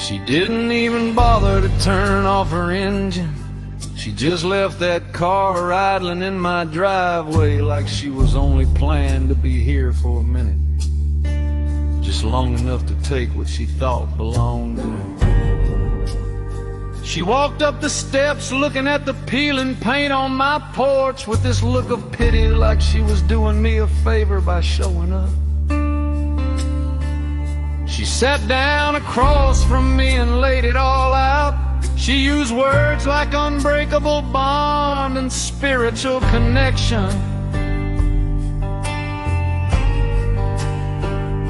She didn't even bother to turn off her engine. She just left that car idling in my driveway like she was only planned to be here for a minute, just long enough to take what she thought belonged to her. She walked up the steps looking at the peeling paint on my porch with this look of pity, like she was doing me a favor by showing up. She sat down across from me and laid it all out. She used words like unbreakable bond and spiritual connection.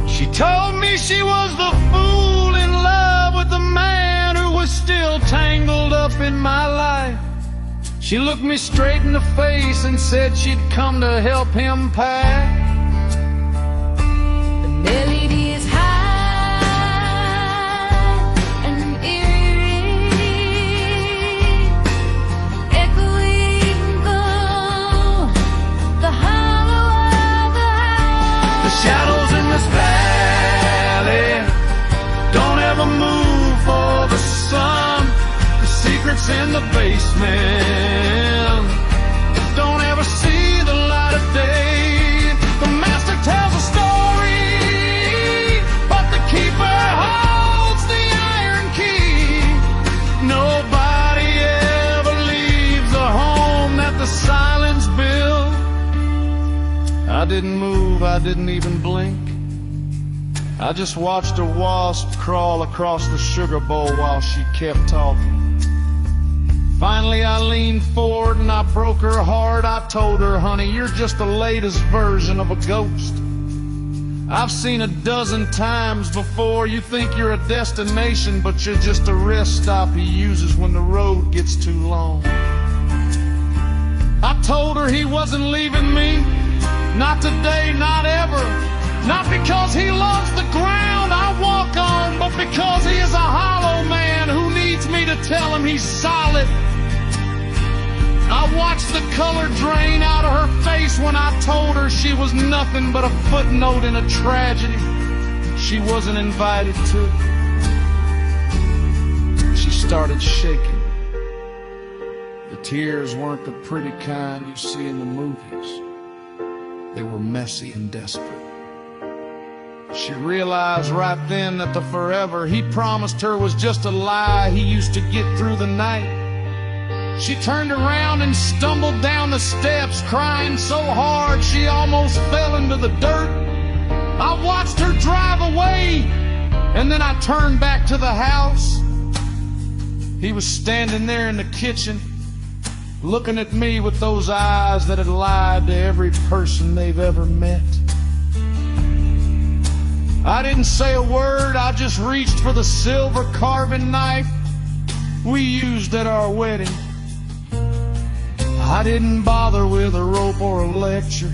She told me she was the fool in love with the man who was still tangled up in my life. She looked me straight in the face and said she'd come to help him pack. The melody is high and eerie, echoing through the hollow of the house. The shadows in this valley don't ever move for the sun. The secrets in the basement don't ever see the light of day. The master tells a story, but the keeper holds the iron key. Nobody ever leaves the home that the silence built. I didn't move, I didn't even blink. I just watched a wasp crawl across the sugar bowl while she kept talking. Finally I leaned forward and I broke her heart. I told her, honey, you're just the latest version of a ghost. I've seen a dozen times before. You think you're a destination, but you're just a rest stop he uses when the road gets too long. I told her he wasn't leaving me, not today, not ever. Not because he loves the ground I walk on, but because he is a hollow man who needs me to tell him he's solid. I watched the color drain out of her face when I told her she was nothing but a footnote in a tragedy she wasn't invited to. She started shaking. The tears weren't the pretty kind you see in the movies. They were messy and desperate. She realized right then that the forever he promised her was just a lie he used to get through the night. She turned around and stumbled down the steps, crying so hard she almost fell into the dirt. I watched her drive away, and then I turned back to the house. He was standing there in the kitchen, looking at me with those eyes that had lied to every person they've ever met. I didn't say a word, I just reached for the silver carving knife we used at our wedding. I didn't bother with a rope or a lecture.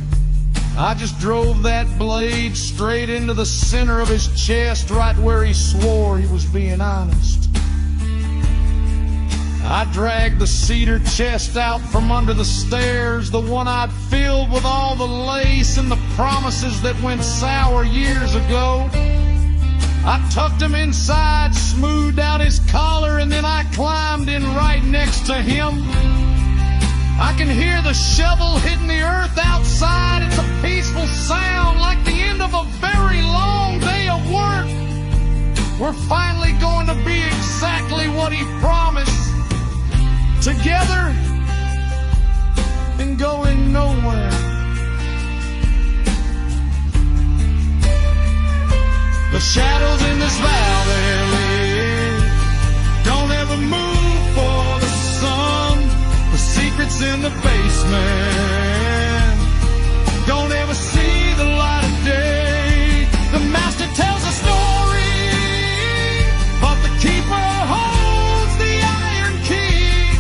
I just drove that blade straight into the center of his chest, right where he swore he was being honest. I dragged the cedar chest out from under the stairs, the one I'd filled with all the lace and the promises that went sour years ago. I tucked him inside, smoothed out his collar, and then I climbed in right next to him. I can hear the shovel hitting the earth outside. It's a peaceful sound like the end of a very long day of work. We're finally going to be exactly what he promised. Together and going nowhere. The shadows in this valley don't ever move for the sun. The secrets in the basement don't ever see the light of day. The master tells a story, but the keeper holds the iron key.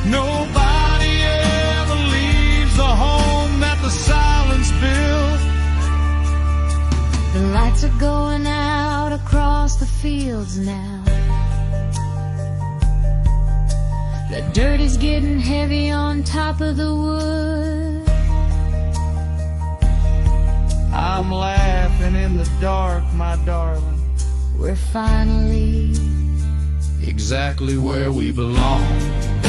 Nobody ever leaves the home that the silence built. The lights are going out across the fields now. The dirt is getting heavy on top of the wood. I'm laughing in the dark, my darling. We're finally exactly where we belong.